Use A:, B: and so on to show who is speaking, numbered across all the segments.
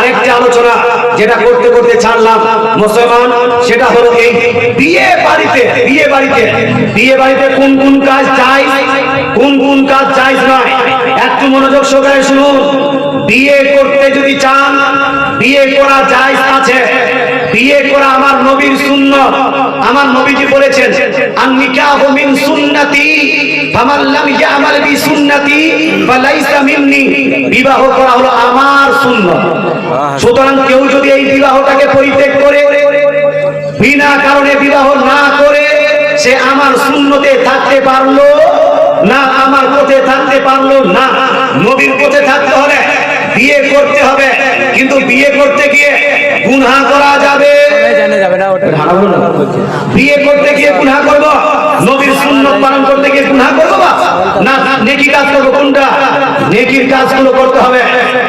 A: আরেকটা আলোচনা যেটা করতে করতে ছাড়লাম মুসলমান, সেটা হলো এই বিয়ে বাড়িতে কোন কোন কাজ জায়েজ, কোন কোন কাজ জায়েজ নয়। একটু মনোযোগ সহকারে শুনুন। বিয়ে করতে যদি চান, বিয়ে করা জায়েজ আছে। বিয়ে করা আমার নবীর সুন্নাত। আমার নবীজি বলেছেন, আন নিকাহু মিন সুন্নতি ফামান লাম ইয়ামাল বি সুন্নতি ফালাইসা মিন্নি। বিবাহ করা হলো আমার সুন্নাত। সুতরাং কেউ যদি এই বিবাহটাকে পরিত্যাগ করে, বিনা কারণে বিবাহ না করে, সে আমার সুন্নতে থাকতে পারলো না, আমার পথে থাকতে পারলো না। নবীর পথে থাকতে হলে বিয়ে করতে হবে, কিন্তু বিয়ে করতে গিয়ে গুনাহ করা যাবে। বিয়ে করতে গিয়ে গুনাহ করব, নবীর সুন্নাত পালন করতে গিয়ে গুনাহ করব না, নেকি কাজ করব। কোনটা? নেকির কাজগুলো করতে হবে।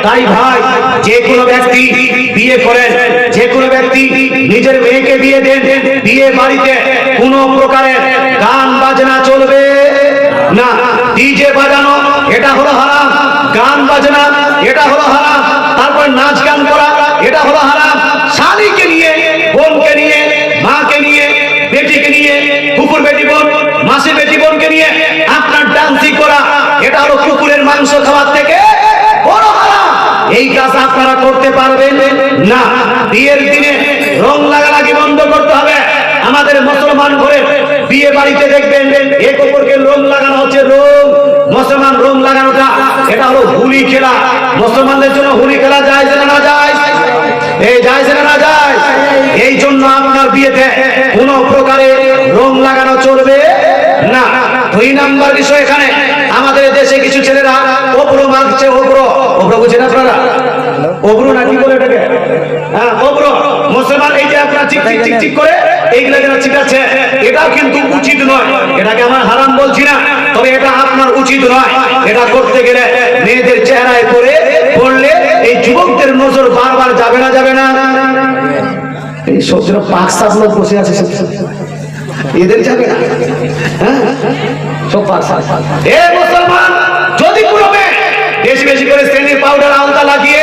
A: তাই ভাই, যে কোনো ব্যক্তি বিয়ে করেন, যে কোনো ব্যক্তি নিজের মেয়েকে বিয়ে দেন, বিয়ে বাড়িতে কোনো প্রকারের গান বাজনা চলবে না। ডিজে বাজানো এটা হলো হারাম, গান বাজনা এটা হলো হারাম, তারপর নাচ গান করা এটা হলো হারাম। শালীকে নিয়ে, বোনকে নিয়ে, মাকে নিয়ে, বেটিকে নিয়ে, কুকুর বেটি বোন, মাসি বেটি বোনকে নিয়ে আপনার ডান্সিং করা এটা হলো কুকুরের মাংস খাওয়ার থেকে বড় হারাম। এই কাজ আপনারা করতে পারবেন না। বিয়ের দিনে রং লাগালাগি বন্ধ করতে হবে। আমাদের মুসলমান ঘরে বিয়ে বাড়িতে দেখবেন এক অপরকে রং লাগানো হচ্ছে। রং, মুসলমান রং লাগানোটা এটা হলো হোলি খেলা। মুসলমানদের জন্য হোলি খেলা জায়েজ না না জায়েজ? এই জায়েজ না না জায়েজ? এই জন্য আপনার বিয়েতে কোনো প্রকারে রং লাগানো চলবে না। দুই নাম্বার বিষয়, এখানে আমাদের দেশে কিছু ছেলেরা ওপরো মারছে। ওপরো বুঝেন আপনারা? ওপরো না কি বলে এটাকে? হ্যাঁ, ওপরো। মুসলমান এই যে আপনার চিক চিক চিক চিক করে এইগুলা যেন চিকাচ্ছে, এটাও কিন্তু উচিত নয়। এটাকে আমার হারাম বলছি না, তবে এটা আপনার উচিত নয়। এটা করতে গেলে মেয়েদের চেহারায় পড়লে এই যুবকদের নজর বারবার যাবে না, যাবে না? এই সবচেয়ে পাকসাপ লোক বসে আছে, এদের যাবে না? হ্যাঁ, সব পাকসাপ। এ মুসলমান, যদি কোনো মেয়ে বেশি বেশি করে শ্রেণীর পাউডার আলতা লাগিয়ে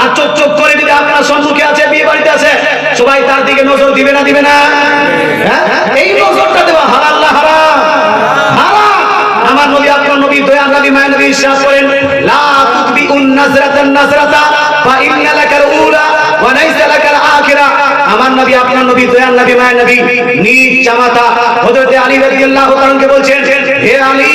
A: আর চোখ চোখ করে যদি আপনার সম্মুখে আছে, বিয়ে বাড়িতে আছে, সবাই তার দিকে নজর দিবে না, দিবে না? এই নজরটা দেওয়া হারাম না হারাম? হারাম। আমার নবী, আপনার নবী, দয়ার নবী, মায়ের নবী ইরশাদ করেন, লা তুতবিউন নাজরাতান নাজরাতা ফা ইন্না লাকাল উলা ওয়া লাইসা লাকাল আখিরা। আমার নবী, আপনার নবী, দয়ার নবী, মায়ের নবী নিজ জামাতা হযরত আলী রাদিয়াল্লাহু তাআলাকে বলছেন, হে আলী,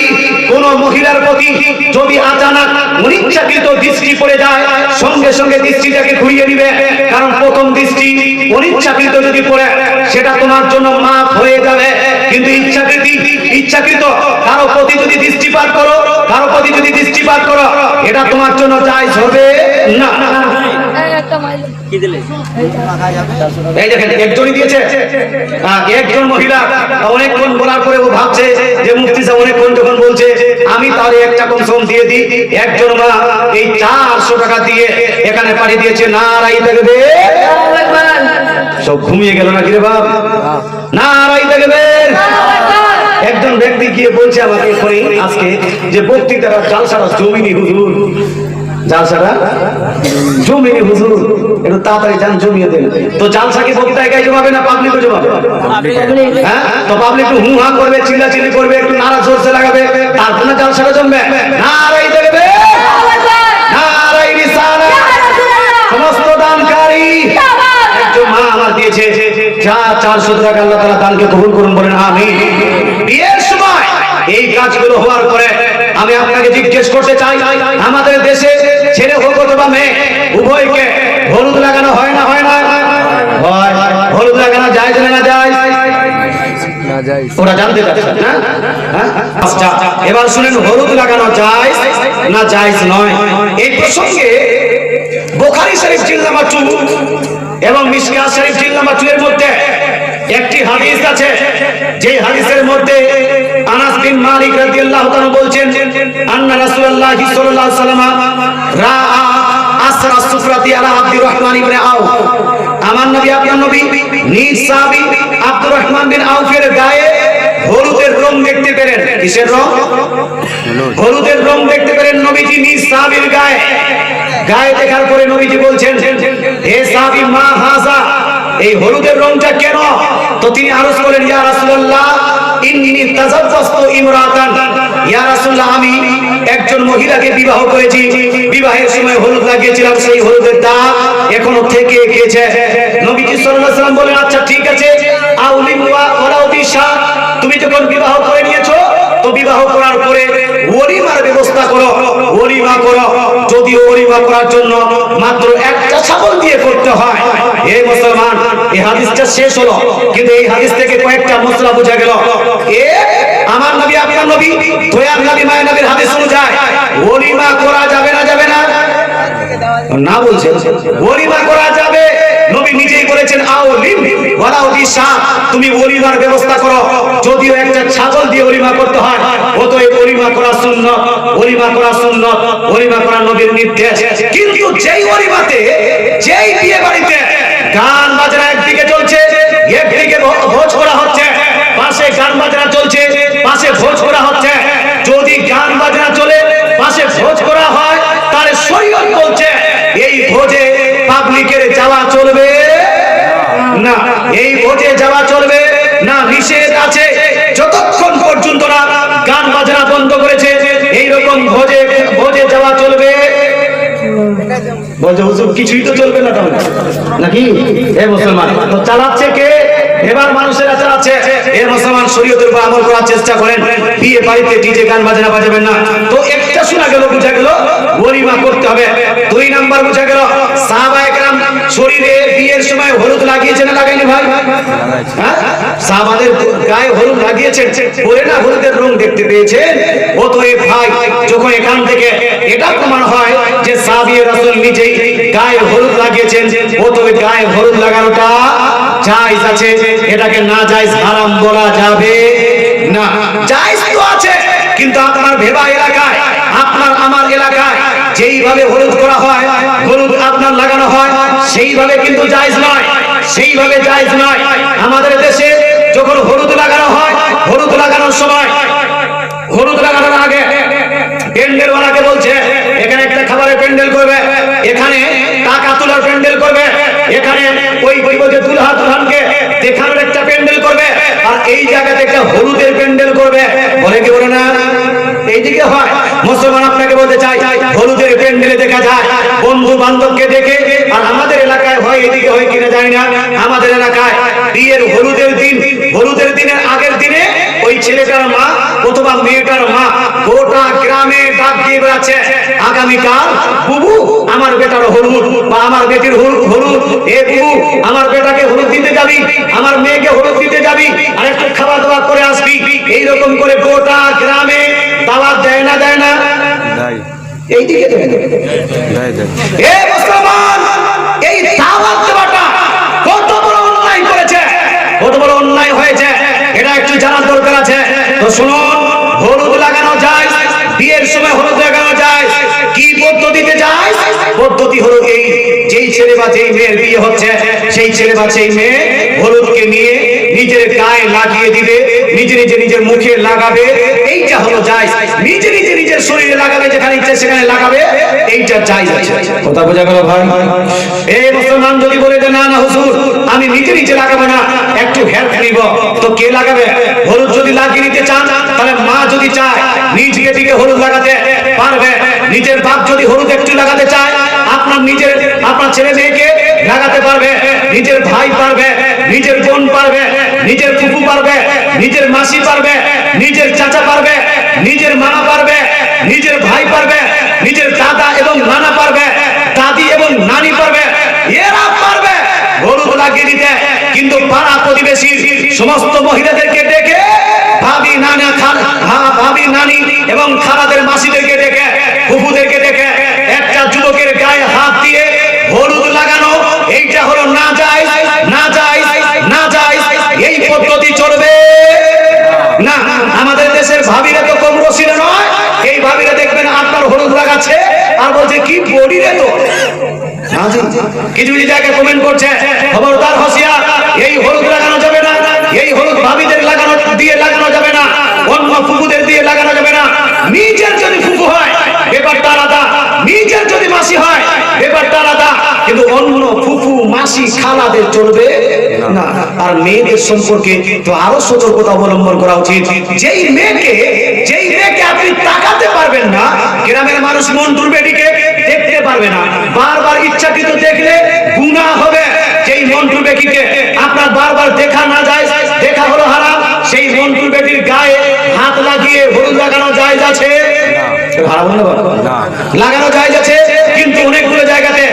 A: কোন মহিলার প্রতি যদি আচানক অনিচ্ছাকৃত দৃষ্টি পড়ে যায়, সঙ্গে সঙ্গে দৃষ্টিটাকে ঘুরিয়ে দিবে। কারণ প্রথম দৃষ্টি অনিচ্ছাকৃত যদি পড়ে, সেটা তোমার জন্য মাফ হয়ে যাবে। কিন্তু ইচ্ছাকৃত কারো প্রতি যদি দৃষ্টিপাত করো, এটা তোমার জন্য জায়েজ হবে না। এই দেখেন, একজনই দিয়েছে। একজন মহিলা অনেকক্ষণ বলার পরে ও ভাবছে যে মুফতি সাহেব অনেকক্ষণ যখন বলছে, আমি তাহলে একটা কম সম দিয়ে দিই। একজন মা এই 400 টাকা দিয়ে এখানে পাঠিয়ে দিয়েছে। নারাই দেখবে, সব ঘুমিয়ে গেল নাকি রে বাপ? নারাই দেখবে। একজন ব্যক্তি গিয়ে বলছে আমাকে আজকে যে বক্তৃতারা জালসাটা জমিনি হুজুর, জালসাটা জমিনি হুজুর, একটু তাড়াতাড়ি যান জমিয়ে দেন। তো জালসা কি বক্তায় গায়ে জমাবে না পাবলিকে জমাবে? হ্যাঁ, তো পাবলিক একটু হু হা করবে, চিল্লাচিল্লি করবে, একটু নারা জোরসে লাগাবে, তারপর না জালসাটা জমবে। নারাই দেখবে, নারাই রিসালাত, সমস্ত দানকারী। একজন মা আমার দিয়েছে যা 400 টাকা, আল্লাহ তাআলা দানকে কবুল করুন, বলেন আমিন। বিয়ের সময় এই কাজগুলো হওয়ার পরে আমি আপনাকে জিজ্ঞেস করতে চাই, আমাদের দেশে ছেলে হোক অথবা মেয়ে, উভয়কে হলুদ লাগানো হয় না, হয় না? হয়। হলুদ লাগানো জায়েজ না না জায়েজ? ওরা জানতে চাচ্ছে না? আচ্ছা, এবার শুনেন, হলুদ লাগানো জায়েজ না জায়েজ নয়? এই প্রসঙ্গে বুখারী শরীফ জিলদ নাম্বার 2 এবং মিশকাত শরীফ জিলদ নাম্বার 2 এর মধ্যে একটি হাদিস আছে, যে হাদিসের মধ্যে আনাস বিন মালিক রাদিয়াল্লাহু তাআলা বলছেন, আন্না রাসূলুল্লাহ সাল্লাল্লাহু আলাইহি ওয়াসাল্লাম রাআ আসরা সুফরাতি আলা আব্দুর রহমান ইবনে আউফ। আমার নবী, আপনার নবী নিজ সাহাবী আব্দুর রহমান বিন আউফের গায়ে হলুদের রং দেখতে পেলেন। কিসের রং? হলুদের রং দেখতে পেলেন নবীজি নিজ সাহাবীর গায়ে। গায়ে দেখার পরে নবীজি বলছেন, হে সাহাবী, মা হাযা, এই হলুদের রংটা কেন? তো তিনি আরজ করেন, ইয়া রাসূলুল্লাহ ইন্নী তাযাওয়াজতু ইমরাতান, ইয়া রাসূলুল্লাহ আমি একজন মহিলাকে বিবাহ করেছি, বিবাহের সময় হলুদ লাগিয়েছিলাম, সেই হলুদের দাগ এখনো থেকে গেছে। নবীজি সাল্লাল্লাহু আলাইহি ওয়াসাল্লাম বলেন, আচ্ছা ঠিক আছে, আউলিম ওয়ালাউ বিশা, তুমি যখন বিবাহ করে নিয়েছো তো বিবাহ করার পরে ওলিমার ব্যবস্থা করো, ওলিমা করো। যদিও ওলিমা করার জন্য মাত্র একটা ছাগল দিয়ে করতে হয়। হে মুসলমান, এই হাদিসটা শেষ হলো, কিন্তু এই হাদিস থেকে কয়েকটা মশলা বোঝা গেল। আমার নবী, আপনার নবী, দয়ার নবী, মায়ের নবীর হাদিস অনুযায়ী ওলিমা করা যাবে না? যাবে না? না বলছেন ওলিমা করা যাবে। নবী নিজেই বলেছেন, আউলিম ওয়ালাউ বিশা, তুমি ওলিমার ব্যবস্থা করো, যদিও একটা ছাগল দিয়ে ওলিমা করতে হয়। অতএব ওলিমা করা সুন্নাত, ওলিমা করা সুন্নাত, ওলিমা করা নবীর নির্দেশ। কিন্তু যেই ওলিমাতে, যেই বিয়ে বাড়িতে গান বাজনা একদিকে চলছে, একদিকে ভোজ করা হচ্ছে, পাশে গান বাজনা চলছে, পাশে ভোজ করা হচ্ছে, যদি গান বাজনা চলে পাশে ভোজ করা হয়, তাহলে শরীয়ত বলছে এই ভোজে পাবলিকের যাওয়া চলবে না, এই ভোজে যাওয়া চলবে না, নিষেধ আছে। যতক্ষণ পর্যন্ত না গান বাজনা বন্ধ করেছে, এইরকম ভোজে যাওয়া চলবে। বলছে হুজুর কিছুই তো চলবে না তাহলে নাকি? হে মুসলমান, তো চালাচ্ছে কে? এবার মানুষেরা চালাচ্ছে। হে মুসলমান, শরীয়তের উপর আমল করার চেষ্টা করেন। বিয়ে বাড়িতে ডিজে গান বাজনা বাজাবেন না। তো একটা শোনা গেল, বুঝা গেল ওলিমা করতে হবে। দুই নাম্বার বুঝা গেল সাহাবায়ে কেরাম শরীরে বিয়ের সময় হলুদ লাগিয়েছে না লাগায়নি ভাই? হ্যাঁ, সাহাবাদের গায়ে হলুদ লাগিয়েছেন, বলে না হলুদের রং দেখতে পেয়েছেন। অতএব ভাই, যখন এখান থেকে এটা প্রমাণ হয় যে সাহাবী রাসূল নিজেই গায়ে হলুদ লাগিয়েছেন, অতএব গায়ে হলুদ লাগানোটা জায়েজ আছে, এটাকে না জায়েজ হারাম বলা যাবে না। জায়েজ তো আছে, কিন্তু আপনার ভেবা এলাকায়, আপনার আমার এলাকায় যেইভাবে হলুদ করা হয়, হলুদ আপনার লাগানো হয়, সেইভাবে কিন্তু জায়েজ নয়, সেইভাবে জায়েজ নয়। আমাদের দেশে যখন হলুদ লাগানো হয়, হলুদ লাগানোর সময়, হলুদ লাগানোর আগে প্যান্ডেল ওয়ালাকে বলছে এখানে একটা খাবারের প্যান্ডেল করবে, এখানে টাকা তোলার প্যান্ডেল করবে, এখানে ওই বলছে দুলহা দুলহানকে দেখানোর একটা প্যান্ডেল করবে, আর এই জায়গাতে একটা হলুদের প্যান্ডেল করবে। বলে কি বলে না? এইদিকে হয়। মুসলমান আপনাকে বলতে চাই, হলুদের প্যান্ডেলে দেখা যায় বন্ধু বান্ধবকে দেখে, আর আমাদের এলাকায় হয়, এদিকে হয় কিনা জানি না, আমাদের এলাকায় বিয়ের হলুদের দিন, হলুদের দিনের আগের দিনে ওই ছেলেটার মা অথবা মেয়েটার মা গোটা গ্রামে ডাক দিয়ে বেড়াচ্ছে, আগামীকাল বুবু আমার বেটার হলুদ, বা আমার বেটির হলুদ, এ বুবু আমার বেটাকে হলুদ দিতে যাবি, আমার মেয়েকে হলুদ দিতে যাবি, আর একটু খাওয়া দাওয়া করে আসবি। এইরকম করে গোটা গ্রামে দাওয়াত দেয় না? দেয় না? এইদিকে এ মুসলমান, এই দাওয়াত দেওয়াটা কত বড় অন্যায় করেছে, কত বড় অন্যায় হয়েছে, এটা একটু জানার দরকার আছে। তো শুনুন, হলুদ লাগানো যায়, বিয়ের সময় হলুদ লাগানো যায়। কি পদ্ধতিতে যায়? পদ্ধতি হলো এই, যেই ছেলে বা যেই মেয়ের বিয়ে হচ্ছে, সেই ছেলে বা সেই মেয়ে হলুদকে নিয়ে নিজের গায়ে লাগিয়ে দিবে, নিজে নিজে নিজের মুখে লাগাবে, এইটা হলো জায়েজ। নিজে নিজে নিজের শরীরে লাগাবে, যেখানে ইচ্ছে সেখানে লাগাবে, এইটা জায়েজ আছে। কথা বোঝা গেল ভাই? এই মুসলমান যদি বলে যে না না হুজুর আমি নিজে নিজে লাগাবো না, একটু হেল্প নিব, তো কে লাগাবে? হলুদ যদি লাগিয়ে নিতে চান, তাহলে মা যদি চায় নিজকে দিকে হলুদ লাগাতে পারবে। নিজের বাপ যদি হলুদ একটু লাগাতে চায়, আপনার ছেলে মেয়েকে লাগাতে পারবে। নিজের ভাই পারবে, নিজের বোন পারবে, নিজের ফুফু পারবে, নিজের মাসি পারবে, নিজের চাচা পারবে, নিজের মামা পারবে, নিজের ভাই পারবে, নিজের দাদা এবং নানা পারবে, দাদি এবং নানি পারবে, এরা পারবে হলুদ লাগিয়ে দিতে। কিন্তু পাড়া প্রতিবেশী সমস্ত মহিলাদেরকে ডেকে, ভাবি নানি এবং খালাদের মাসিদেরকে ডেকে, ফুফুদেরকে ডেকে একটা যুবকের গায়ে হাত দিয়ে হলুদ লাগানো, এইটা হলো না জায়েজ, না জায়েজ, না জায়েজ। এই পদ্ধতি চলবে না। আমাদের দেশের ভাবিরা তো কম রসিদ নয়, এই ভাবিরা দেখবেন আপনার হলুদ লাগাচ্ছে আর বলছে কি বডি রে তো। কিছু কিছু জায়গায় কমেন্ট করছে, খবরদার হুঁশিয়ার, এই হলুদ লাগানো যাবে না, এই হলুদ ভাবিদের লাগানো দিয়ে লাগানো যাবে না। অন্য ফুফুদের দিয়ে লাগানো যাবে না। নিজের যদি ফুফু হয় ব্যাপারটা আলাদা, নিজের যদি মাসি হয় ব্যাপারটা আলাদা, কিন্তু অন্য ফুফু মাসি খালাদের চলবে না। আর মেয়েদের সম্পর্কে তো আরো সতর্কতা অবলম্বন করা উচিত। যেই মেয়েকে আপনি তাকাতে পারবেন না, গ্রামের মানুষ মন্টুর বেটিকে দেখতে পারবে না, বারবার ইচ্ছাকৃত দেখলে গুনাহ হবে। যেই মন্টুর বেটিকে আপনার বারবার দেখা না যায়, দেখা হলো হারাম, সেই মন্টুর বেটির গায়ে হাত লাগিয়ে হলুদ লাগানো জায়েজ আছে? লাগানো জায়েজ আছে। কিন্তু অনেকগুলো জায়গাতে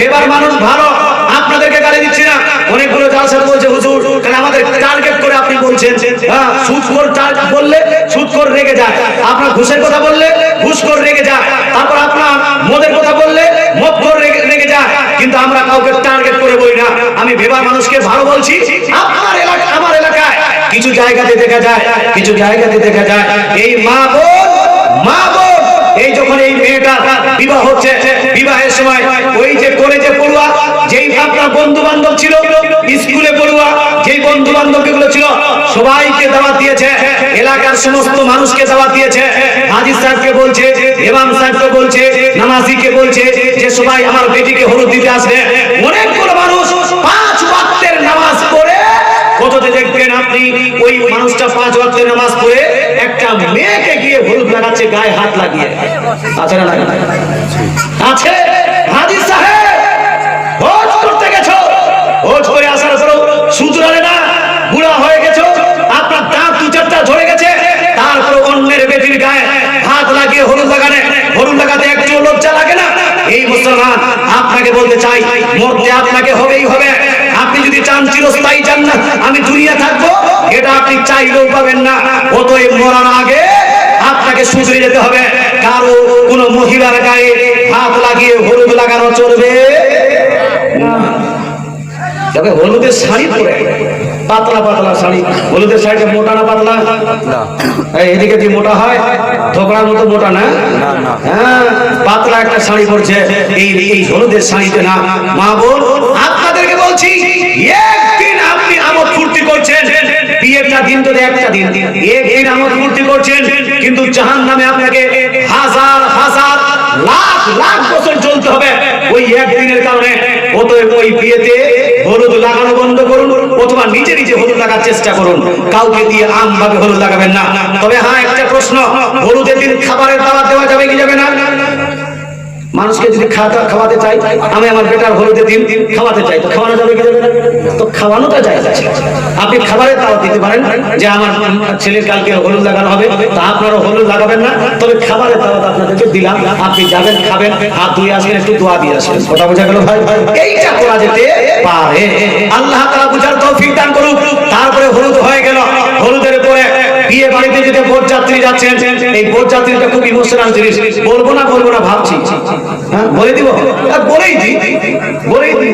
A: এবার মানুষ ভালো, আপনাদেরকে গালি দিচ্ছি না, অনেকগুলো জালসাতে বলছে হুজুর কারণ আমাদের টার্গেট করে আপনি বলছেন, হ্যাঁ সুদখোর বললে সুদখোর রেগে যায়, আপনার ঘুষের কথা বললে ঘুষখোর রেগে যায়, তারপর আপনার মদের কথা বললে মদখোর রেগে যায়। কিন্তু আমরা কাউকে টার্গেট করে বলি না, আমি ভেবার মানুষকে ভালো বলছি। আপনার এলাকা আমার এলাকায় কিছু জায়গাতে দেখা যায় এই মা বোন এই যখন এই মেয়েটা বিবাহ হচ্ছে, বিবাহের সময় ওই যে কলেজে পড়ুয়া যেই আপনার বন্ধু বান্ধব ছিল, স্কুলে পড়ুয়া যেই বন্ধু বান্ধব গুলো ছিল, সবাইকে দাওয়াত দিয়েছে, এলাকার সমস্ত মানুষকে দাওয়াত দিয়েছে। হাজী সাহেবকে বলছে, ইমাম সাহেবকে বলছে, নামাজিকে বলছে যে সবাই আমার বেটিকে হলুদ দিতে আসবে। অনেকগুলো মানুষ 5 ওয়াক্তের নামাজ পড়ে, কততে দেখবেন আপনি ওই মানুষটা 5 ওয়াক্তের নামাজ পড়ে একটা মেয়েকে গিয়ে হলুদ লাগাচ্ছে গায়ে হাত লাগিয়ে। আছে না? আছে। হাজী সাহেব হজ করতে গেছো, হজ করে আসার পর সুতরালে না, বুড়া হয়ে গেছো, আপনার দাঁত 2-4টা ঝরে গেছে, তারপর অন্যের বেটির গায়ে হাত লাগিয়ে হলুদ লাগাতে একটু লজ্জা লাগে না? এই মুসলমান আপনাকে বলতে চাই, মরতে আপনাকে হবেই হবে। আপনি যদি চান চিরস্থায়ী জান্নাত আমি দুনিয়া থাকবো, এটা আপনি চাইলেও পাবেন না। অতএব মরার আগে আপনাকে শুধরে যেতে হবে। কারো কোনো মহিলার গায়ে হাত লাগিয়ে হলুদ লাগানো চলবে না। তবে হলুদের শাড়ি পরে, পাতলা শাড়ি, হলুদের শাড়িটা মোটা না পাতলা? এদিকে যে মোটা হয় থোকড়ার মতো মোটা না, হ্যাঁ পাতলা একটা শাড়ি পরছে, এই হলুদের শাড়িতে না। মা বোন আপনাদেরকে বলছি, একদিন আপনি আমোদ ফুর্তি করছেন, বিয়েটা দিন তো একটা দিন, একদিন আমোদ ফুর্তি করছেন, কিন্তু জাহান্নামে আপনাকে হাজার লাখ বছর চলতে হবে ওই একদিনের কারণে। অতএব ওই বিয়েতে হলুদ লাগানো বন্ধ করুন, অথবা নিজে হলুদ লাগার চেষ্টা করুন, কাউকে দিয়ে আম ভাবে হলুদ লাগাবেন না। তবে হ্যাঁ একটা প্রশ্ন, হলুদের দিন খাবারের দাওয়াত দেওয়া যাবে কি যাবে না? মানুষকে যদি খাওয়াতে চাই, আমি আমার বেটার হলুদের দিন খাওয়াতে চাই, তো খাওয়ানো যাবে কি যাবে না? তো খাওয়ানোটা যায়। আপনি খাবারের দাওয়াত দিতে পারেন যে আমার ছেলের কালকে হলুদ লাগানো হবে, তা আপনারও হলুদ লাগাবেন না, তবে খাবারের দাওয়াত আপনাদেরকে দিলাম, আপনি যাবেন, খাবেন, হাত ধুয়ে আসবেন, একটু দোয়া দিয়ে আসবেন। কথা বোঝা গেল ভাই? এইটা করা যেতে পারে। আল্লাহ তাআলা বুঝার তৌফিক দান করুক। তারপরে হলুদ হয়ে গেল, হলুদের পরে বিয়ে বাড়িতে যেতে বরযাত্রী যাচ্ছেন, এই বরযাত্রীটা খুব ইমোশনাল জিনিস। বলবো না ভাবছি, হ্যাঁ বলে দিব, বলেই দিই।